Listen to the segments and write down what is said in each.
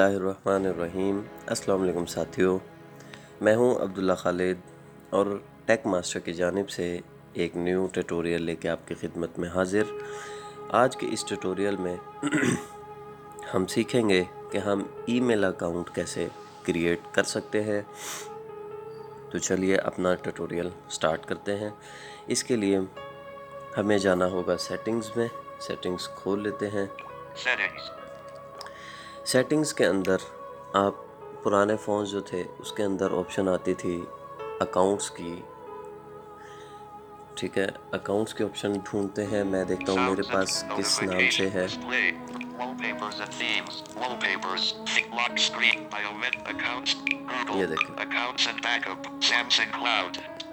बिस्मिल्लाहिर्रहमानिर्रहीम। अस्सलाम वालेकुम साथियों, मैं हूं अब्दुल्ला खालिद और टेक मास्टर की जानिब से एक न्यू ट्यूटोरियल लेके आपकी खिदमत में हाजिर। आज के इस ट्यूटोरियल में हम सीखेंगे कि हम ईमेल अकाउंट कैसे क्रिएट कर सकते हैं। तो चलिए अपना ट्यूटोरियल स्टार्ट करते हैं। इसके लिए हमें जाना होगा सेटिंग्स में। सेटिंग्स खोल लेते हैं। सेटिंग्स के अंदर आप पुराने फ़ोन जो थे उसके अंदर ऑप्शन आती थी अकाउंट्स की। ठीक है, अकाउंट्स के ऑप्शन ढूंढते हैं। मैं देखता हूँ मेरे पास किस नाम से है। ये देखें,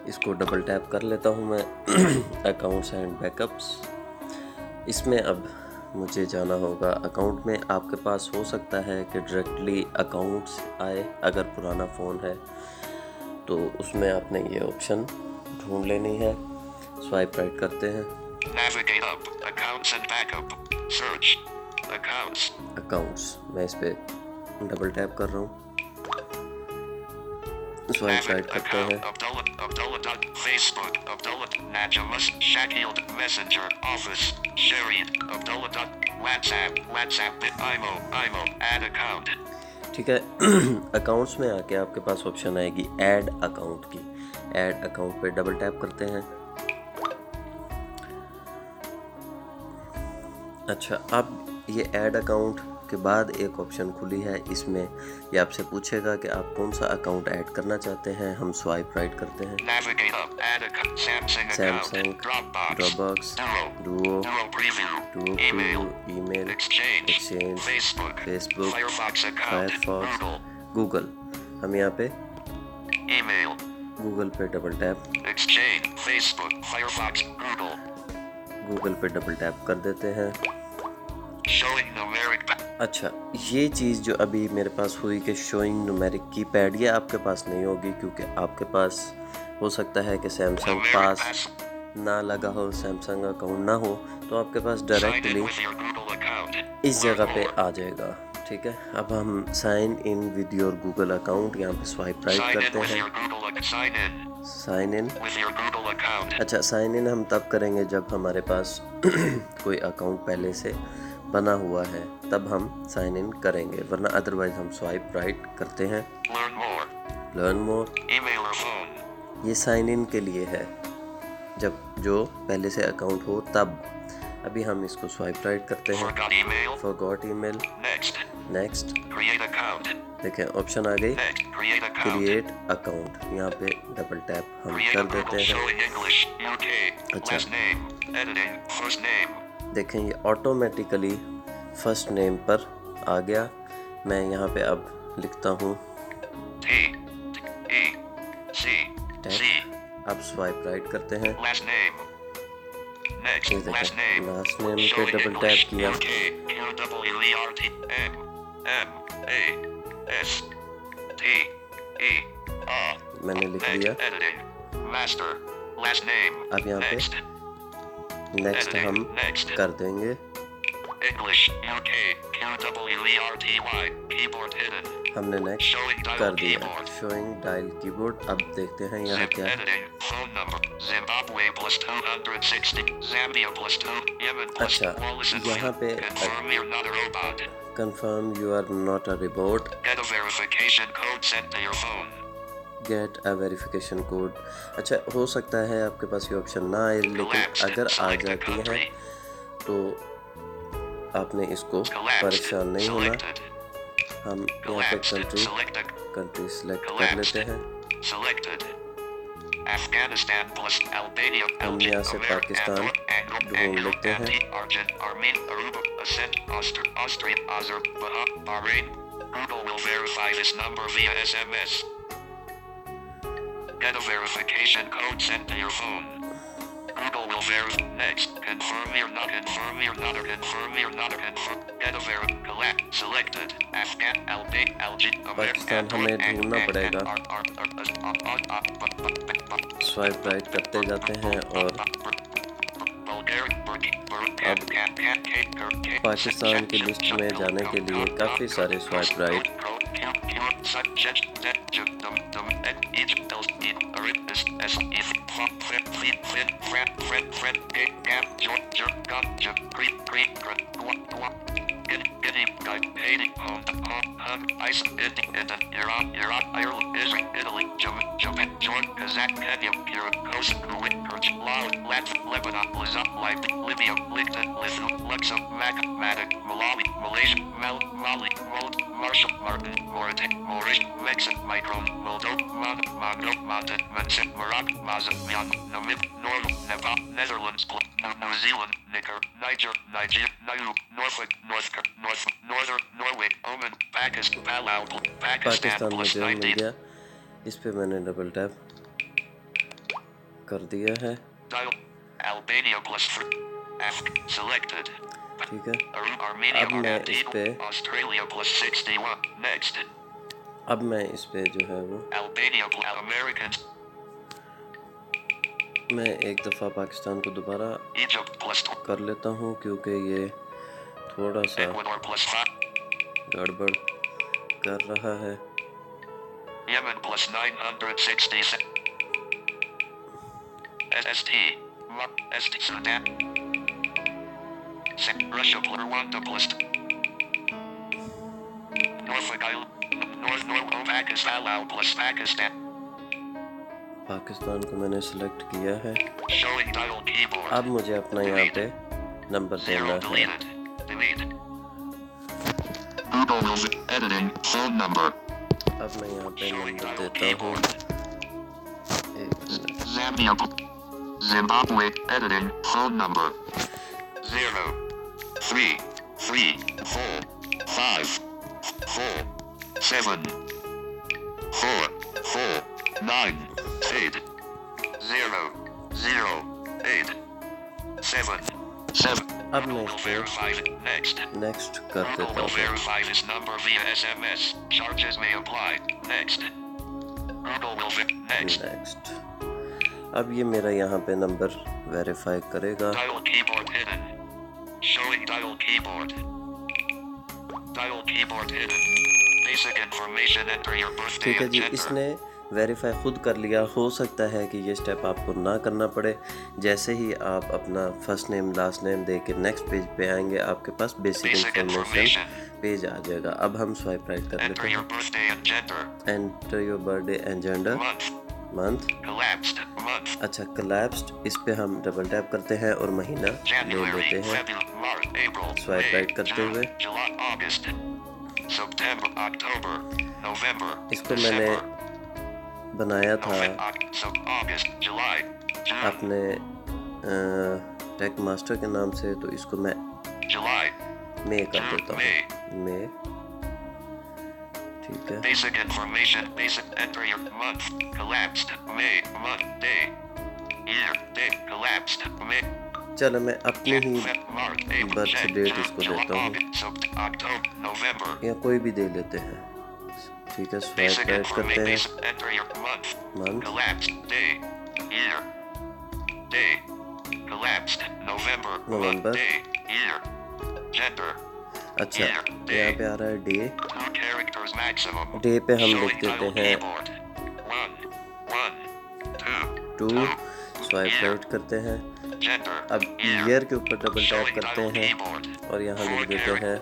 इसको डबल टैप कर लेता हूँ मैं। अकाउंट्स एंड बैकअप्स, इसमें अब मुझे जाना होगा अकाउंट में। आपके पास हो सकता है कि डायरेक्टली अकाउंट्स आए, अगर पुराना फ़ोन है तो उसमें आपने ये ऑप्शन ढूंढ लेनी है। स्वाइप राइट करते हैं, अकाउंट्स। मैं इस पे डबल टैप कर रहा हूँ, स्वाइप राइट करते हैं। ठीक है, अकाउंट्स में आके आपके पास ऑप्शन आएगी ऐड अकाउंट की। ऐड अकाउंट पे डबल टैप करते हैं। अच्छा, अब ये ऐड अकाउंट के बाद एक ऑप्शन खुली है। इसमें ये आपसे पूछेगा कि आप कौन सा अकाउंट ऐड करना चाहते हैं। हम स्वाइप राइट करते हैं। Samsung, Dropbox, Duo preview, email exchange, Facebook, Firefox, Google. हम यहाँ पे गूगल पे डबल टैप, गूगल पे डबल टैप कर देते हैं। अच्छा, ये चीज़ जो अभी मेरे पास हुई कि शोइंग न्यूमेरिक कीपैड, ये आपके पास नहीं होगी क्योंकि आपके पास हो सकता है कि सैमसंग पास ना लगा हो, सैमसंग अकाउंट ना हो, तो आपके पास डायरेक्टली इस जगह पे आ जाएगा। ठीक है, अब हम sign in with your Google account, यहाँ पे स्वाइप राइट करते हैं। Sign in. अच्छा, साइन इन हम तब करेंगे जब हमारे पास कोई अकाउंट पहले से बना हुआ है, तब हम साइन इन करेंगे, वरना अदरवाइज हम स्वाइप राइट करते हैं। लर्न मोर, ये साइन इन के लिए है, जब जो पहले से अकाउंट हो तब। अभी हम इसको स्वाइप राइट करते हैं। Forgot email, next. देखें ऑप्शन आ गई क्रिएट अकाउंट, यहाँ पे डबल टैप हम कर देते हैं। अच्छा, देखें ये ऑटोमेटिकली फर्स्ट नेम पर आ गया। मैं यहाँ पे अब लिखता हूँ अब स्वाइप राइट करते हैं। ये देखें, लास्ट नेम पे डबल टैप किया। मैंने लिख दिया। अब यहाँ पे नेक्स्ट हम कर देंगे। हमने नेक्स्ट कर दिया। Showing dial keyboard. अब देखते हैं यहाँ क्या है। अच्छा, यहाँ पे confirm you are not a robot, get a verification code. अच्छा, हो सकता है आपके पास ये ऑप्शन ना आए, लेकिन अगर आ जाती है तो आपने इसको परेशान नहीं होना। हम यहाँ पे कंट्री सेलेक्ट कर लेते हैं। हम यहाँ से पाकिस्तान ढूंढ लेते हैं। Get a verification code sent to your phone. Google will verify. Next, confirm you're not a confirm you're not a confirm. Get a collect selected Afghan LG Pakistan हमें ढूंढना पड़ेगा। स्वाइप राइट करते जाते हैं और अब पाकिस्तान की लिस्ट में जाने के लिए काफ़ी सारे स्वाइप राइट, पाकिस्तान मुझे मिल गया। इस पे मैंने डबल टैप कर दिया है, ठीक है। अब मैं इस पे जो है वो मैं एक दफ़ा पाकिस्तान को दोबारा कर लेता हूँ क्योंकि ये थोड़ा सा गड़बड़ कर रहा है। Yemen plus 960 SST ST Sudan Russia Rwanda plus Norfolk Island North Pakistan plus Pakistan। Pakistan को मैंने सिलेक्ट किया है। Showing dial keyboard। अब मुझे अपना यहाँ पे नंबर देना है। Google editing phone number। अब मैं यहाँ पे नंबर देता हूँ। Zimbabwe editing phone number 0345458 अब मैं इसको नेक्स्ट कर देता हूँ। नेक्स्ट। अब ये मेरा यहाँ पे नंबर वेरीफाई करेगा। ठीक है जी, इसने वेरीफाई खुद कर लिया। हो सकता है कि ये स्टेप आपको ना करना पड़े। जैसे ही आप अपना फर्स्ट नेम लास्ट नेम दे के नेक्स्ट पेज पे आएंगे, आपके पास बेसिक इंफॉर्मेशन पेज आ जाएगा। अब हम स्वाइप राइट कर लेते हैं। Enter your birthday and gender, month. अच्छा, कोलैप्स्ड, इस पे हम डबल टैप करते हैं और महीना ले लेते हैं स्वाइप राइट करते हुए। इसको मैंने बनाया था अपने टेक मास्टर के नाम से, तो इसको मैं मे कर देता हूँ। मे, ठीक है। चलो मैं अपनी ही बर्थ डेट इसको देता हूँ या कोई भी दे लेते हैं, ठीक है। स्वाइप राइट करते हैं, मंथ, नवंबर। अच्छा, यहाँ पे आ रहा है डे। डे पे हम लिख देते हैं 2, स्वाइप राइट करते हैं। अब ईयर के ऊपर डबल टैप करते हैं और यहाँ लिख देते हैं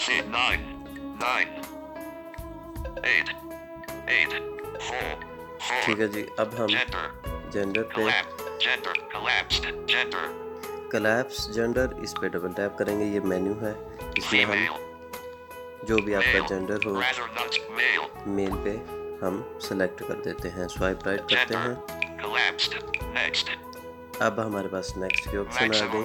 99884। ठीक है जी, अब हम जेंडर पे कोलैप्स जेंडर, इस पे डबल टैप करेंगे। ये मेन्यू है, इसमें हम जो भी आपका जेंडर हो मेल पे हम सेलेक्ट कर देते हैं, स्वाइप राइट करते हैं। अब हमारे पास नेक्स्ट के ऑप्शन आ गए।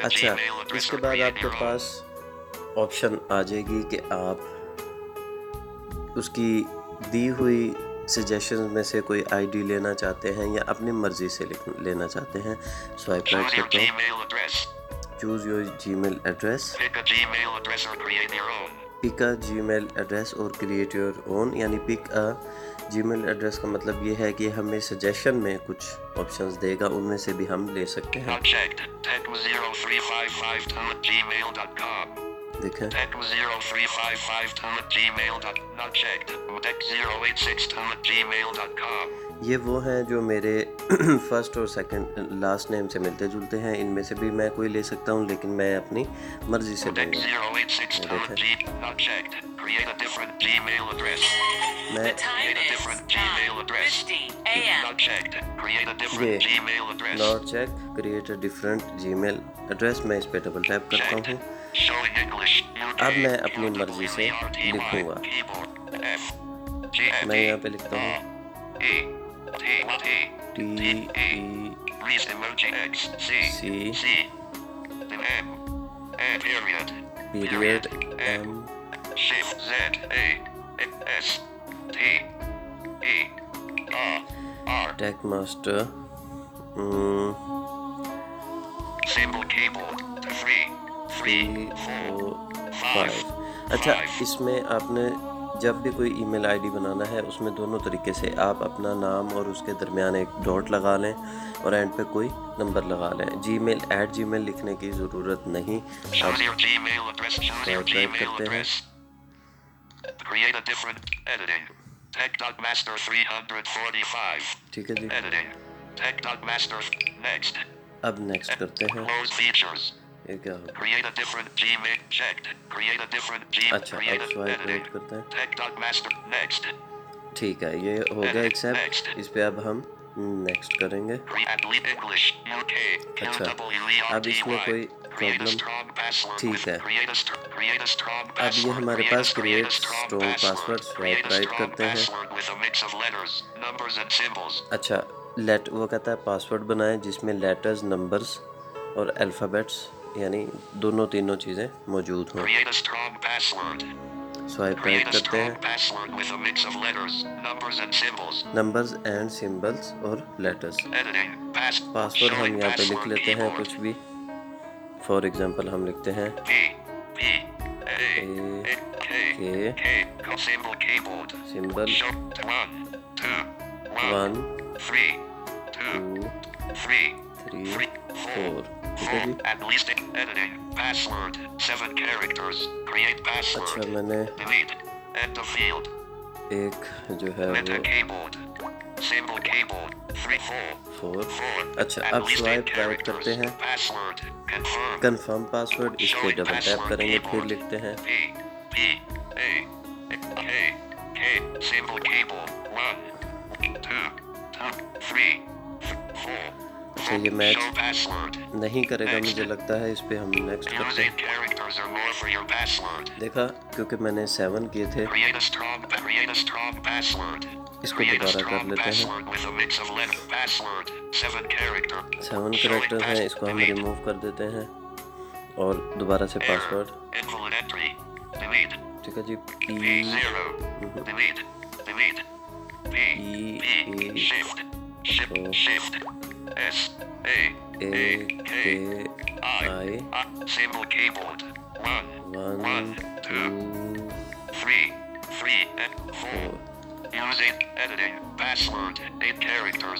अच्छा, इसके बाद आपके पास ऑप्शन आ जाएगी कि आप उसकी दी हुई सजेशन में से कोई आईडी लेना चाहते हैं या अपनी मर्जी से लेना चाहते हैं। स्वाइप राइट करते हैं, choose your Gmail address. Pick a Gmail address और क्रिएट योर ओन, यानी पिक अ जीमेल एड्रेस का मतलब ये है कि हमें सजेशन में कुछ ऑप्शंस देगा, उनमें से भी हम ले सकते हैं। देखें, ये वो हैं जो मेरे फर्स्ट और सेकंड लास्ट नेम से मिलते जुलते हैं। इनमें से भी मैं कोई ले सकता हूँ, लेकिन मैं अपनी मर्जी से लूँगा। मैं not check create a different Gmail address, मैं इस पे डबल टैप करता हूँ। अब मैं अपनी मर्जी से लिखूँगा। मैं यहाँ पे लिखता हूँ पीरियड टेक मास्टर अच्छा, इसमें आपने जब भी कोई ईमेल आईडी बनाना है उसमें दोनों तरीके से आप अपना नाम और उसके दरमियान एक डॉट लगा लें और एंड पे कोई नंबर लगा लें। जीमेल @gmail लिखने की ज़रूरत नहीं। आप टाइप करते हैं ठीक है जी। अब नेक्स्ट करते हैं। ये क्या होगा? अच्छा, अब स्वाइप राइट करते हैं। ठीक है, ये हो गया एक्सेप्ट। इस पे अब हम नेक्स्ट करेंगे। अच्छा, अब इसमें कोई प्रॉब्लम? ठीक है, अब ये हमारे पास create strong password, swipe right करते हैं। अच्छा, वो कहता है पासवर्ड बनाएं जिसमें लेटर्स, नंबर्स और अल्फ़ाबेट्स यानी तीनों चीज़ें मौजूद हों। स्वाइप राइट करते हैं। नंबर्स एंड सिंबल्स और लेटर्स। पासवर्ड हम यहाँ पे लिख लेते हैं कुछ भी। फॉर एग्जांपल हम लिखते हैं सिंबल 1 2 3 4। ठीक है जी। अच्छा, मैंने एक जो है वो 4। अच्छा, अब स्वाइप राइट करते हैं, कंफर्म पासवर्ड, इस पे डबल टैप करेंगे, फिर लिखते हैं अच्छा, ये मैच नहीं करेगा मुझे लगता है। इस पे हम नेक्स्ट करते हैं। देखा, क्योंकि मैंने 7 किए थे। इसको दोबारा कर लेते हैं। 7 कैरेक्टर हैं, इसको हम रिमूव कर देते हैं और दोबारा से पासवर्ड। ठीक है जी।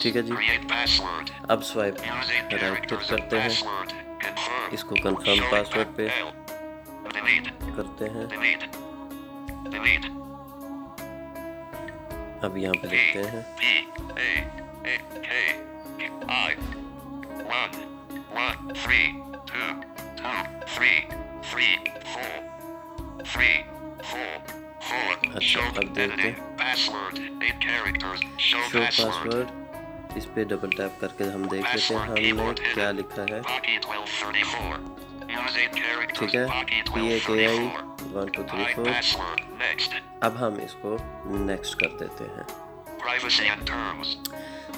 ठीक है जी। अब स्वाइप राइट क्लिक करते हैं, इसको कंफर्म पासवर्ड पे करते हैं। अब यहाँ पे लिखते हैं अच्छा, अब देखते हैं शो पासवर्ड। इस पे डबल टैप करके हम देख लेते हैं हमने क्या लिखा है। ठीक है, PAKI 1 2 3 4। अब हम इसको नेक्स्ट कर देते हैं।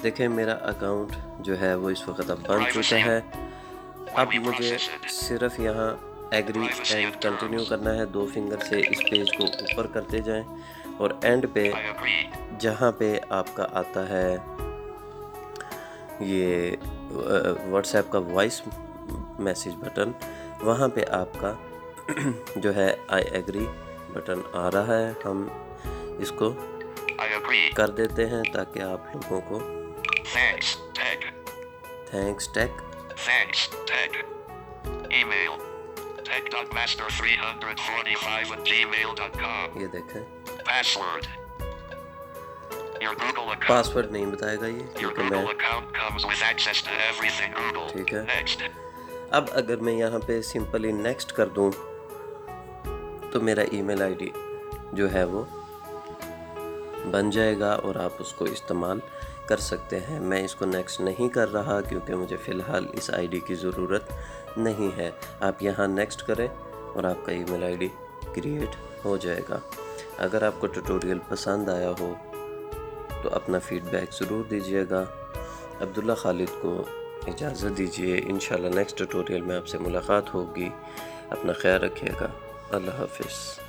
देखें, मेरा अकाउंट जो है वो इस वक्त अब बन चुका है। अब मुझे सिर्फ यहाँ एग्री एंड कंटिन्यू करना है। 2 फिंगर से इस पेज को ऊपर करते जाएं और एंड पे जहाँ पे आपका आता है ये व्हाट्सएप का वॉइस मैसेज बटन, वहाँ पे आपका जो है आई एग्री बटन आ रहा है, हम इसको I agree. कर देते हैं ताकि आप लोगों को Thanks, tag. Thanks tag Thanks, tag. Email. tech.master345@gmail.com. ये देखें, Password. Your Google account. Password नहीं बताएगा ये Your क्योंकि मैं Google account comes with access to everything Google. ठीक है। Next. अब अगर मैं यहाँ पे सिंपली नेक्स्ट कर दूँ तो मेरा ईमेल आईडी जो है वो बन जाएगा और आप उसको इस्तेमाल कर सकते हैं। मैं इसको नेक्स्ट नहीं कर रहा क्योंकि मुझे फ़िलहाल इस आईडी की ज़रूरत नहीं है। आप यहाँ नेक्स्ट करें और आपका ईमेल आईडी क्रिएट हो जाएगा। अगर आपको ट्यूटोरियल पसंद आया हो तो अपना फीडबैक ज़रूर दीजिएगा। अब्दुल्ला खालिद को इजाज़त दीजिए। इंशाल्लाह नेक्स्ट ट्यूटोरियल में आपसे मुलाकात होगी। अपना ख्याल रखिएगा। अल्लाह हाफ़िज़।